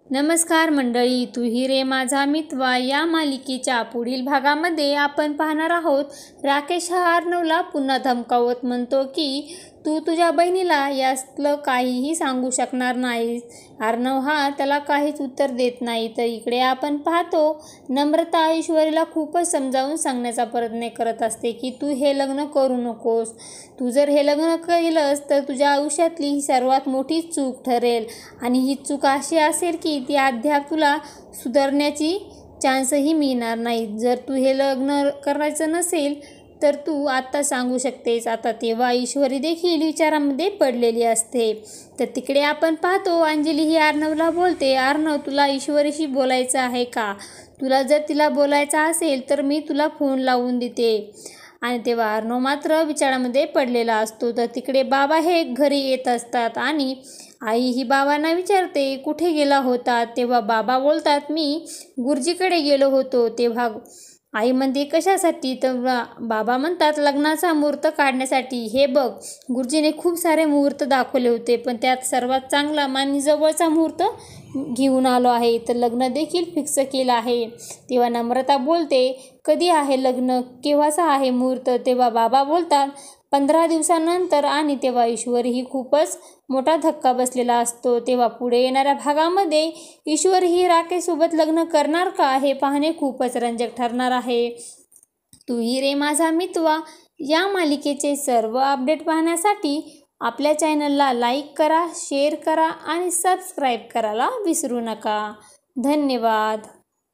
नमस्कार मंडळी, तू ही रे माझा मितवा या मालिकेच्या पुढील भागामध्ये आपण पाहणार आहोत। राकेश हा अर्णवला पुन्हा धमकावत म्हणतो की तू तुझ्या बहिणीला यातलं काहीही सांगू शकणार नाहीस। अर्णव हा त्याला काहीच उत्तर देत नाही। तर इकडे आपण पाहतो नम्रता ऐश्वर्याला खूपच समजावून सांगण्याचा प्रयत्न करत असते की तू हे लग्न करू नकोस। तू जर हे लग्न केलंस तर तुझ्या आयुष्यातली ही सर्वात मोठी चूक ठरेल आणि ही चूक अशी असेल की ती अद्याप तुला सुधारण्याची चान्सही मिळणार नाही। जर तू हे लग्न करायचं नसेल तर तू आत्ता सांगू शकतेस। आता तेव्हा ऐश्वरी देखील विचारामध्ये पडलेली असते। तर तिकडे आपण पाहतो अंजली ही अर्णवला बोलते, अर्णव तुला ऐश्वरीशी बोलायचं आहे का? तुला जर तिला बोलायचं असेल तर मी तुला फोन लावून देते। आणि तेव्हा अर्णव मात्र विचारामध्ये पडलेला असतो। तर तिकडे बाबा हे घरी येत असतात आणि आई ही बाबांना विचारते कुठे गेला होता? तेव्हा बाबा बोलतात मी गुरुजीकडे गेलो होतो। तेव्हा आई म्हणते कशासाठी? तेव्हा बाबा म्हणतात लग्नाचा मुहूर्त काढण्यासाठी। हे बघ गुरुजीने खूप सारे मुहूर्त दाखवले होते पण त्यात सर्वात चांगला आणि जवळचा मुहूर्त घेऊन आलो आहे, तर लग्न देखील फिक्स केलं आहे। तेव्हा नम्रता बोलते कधी आहे लग्न, केव्हाचा आहे मुहूर्त? तेव्हा बाबा बोलतात 15 दिवसानंतर। आणि तेव्हा ईश्वरी ही खूपच मोठा धक्का बसलेला असतो। तेव्हा पुढे येणाऱ्या भागामध्ये ईश्वरी ही राकेशसोबत लग्न करणार का हे पाहणे खूपच रंजक ठरणार आहे। तू ही रे माझा मितवा या मालिकेचे सर्व अपडेट पाहण्यासाठी आपल्या चॅनलला लाईक करा, शेअर करा आणि सबस्क्राईब करायला विसरू नका। धन्यवाद।